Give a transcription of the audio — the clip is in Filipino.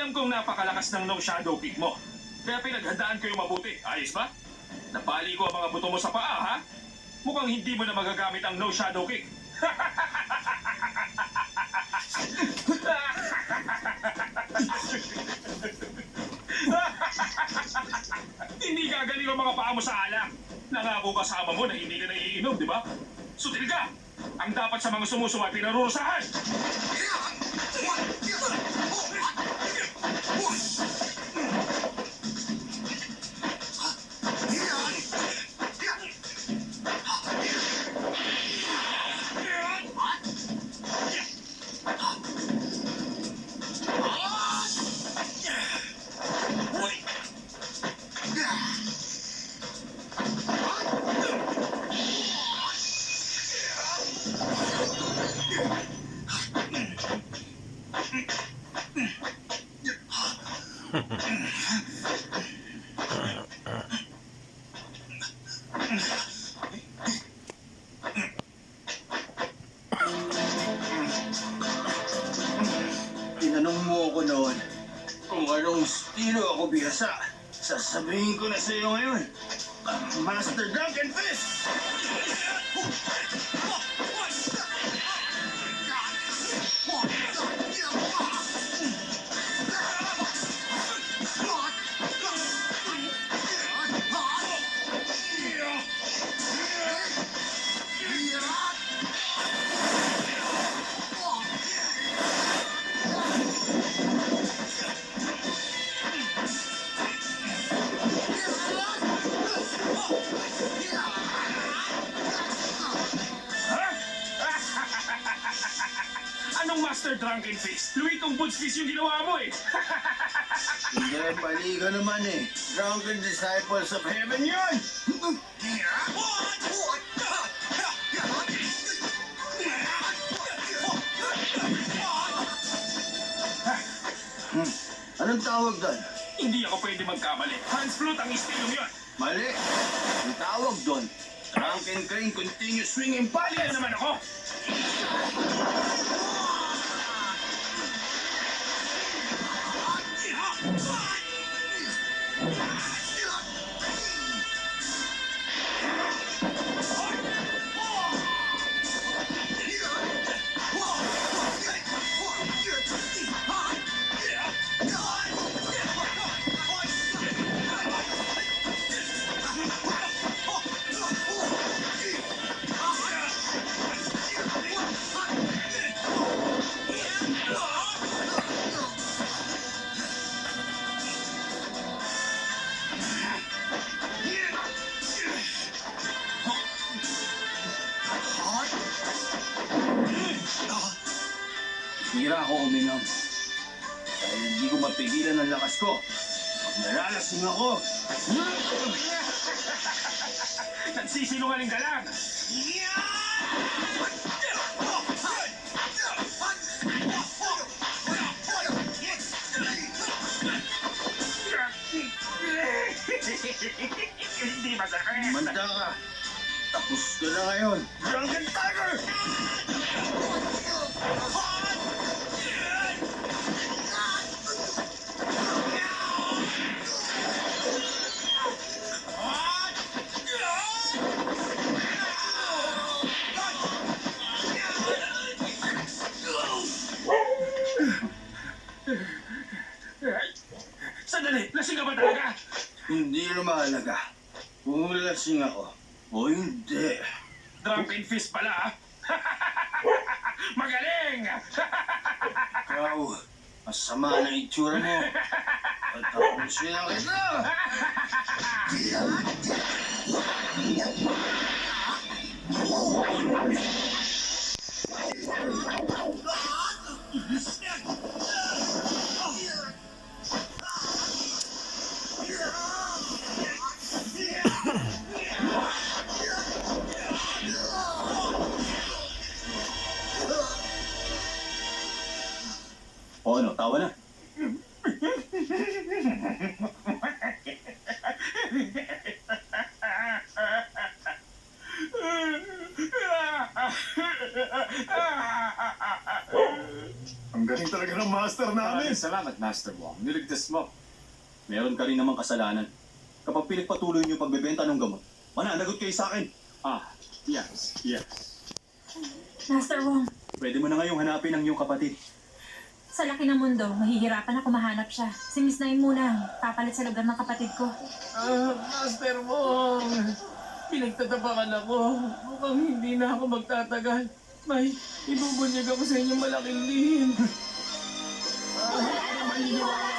Alam kong napakalakas ng no shadow kick mo. Kaya pinaghandaan ko yung mabuti. Ayos ba? Napali ko ang mga buto mo sa paa, ha? Mukhang hindi mo na magagamit ang no shadow kick. Hindi gagaling ang mga paa mo sa alak. Nangako kasama mo na hindi ka naiinom, di ba? Sutil ka! Ang dapat sa mga sumusuma ay pinarurusahan! Tinanong mo ako noon kung anong estilo ako bihasa. Sasabihin ko na sa iyo ngayon, Master Drunken Fist! Anong Master Drunken Fist? Luitong Boots Fist yung ginawa mo eh! Hindi, mali ka naman eh. Drunken Disciples of Heaven yun! Anong tawag doon? Hindi ako pwede magkamali. Hans Flute ang istilong yun. Mali. Ang tawag doon, Drunken Crane Continuous Swinging Bali Pally! na naman ako! Hira ako uminom. Dahil hindi ko mapigilan ang lakas ko. Pag nalalasing ako, Nagsisinungaling ka lang! Hindi masakit! manda ka. Tapos ka na ngayon. Drunken Tiger! Sandali! Lasing ka ba talaga? Hindi na mahalaga kung lasing ako o hindi. Drunken Fist pala, ha? Magaling! Ikaw, masama na itsura mo. At tapusin na kita! O ano, tawa na. Ang Ang galing talaga ng master namin. Maraming salamat, Master Wong. Niligtas mo. Meron ka rin namang kasalanan. Kapag pinagpatuloy niyo pagbebenta ng gamot, mananagot kayo sa akin. Ah, yes, yes. Master Wong, Pwede mo na ngayong hanapin ang iyong kapatid. sa laki ng mundo, mahihirapan ako mahanap siya. Si Miss Naim muna, papalit sa lugar ng kapatid ko. Master Wong, pinagtatapakan ako. Mukhang hindi na ako magtatagal. May ibubunyag ako sa inyong malaking lihim. Maniniwala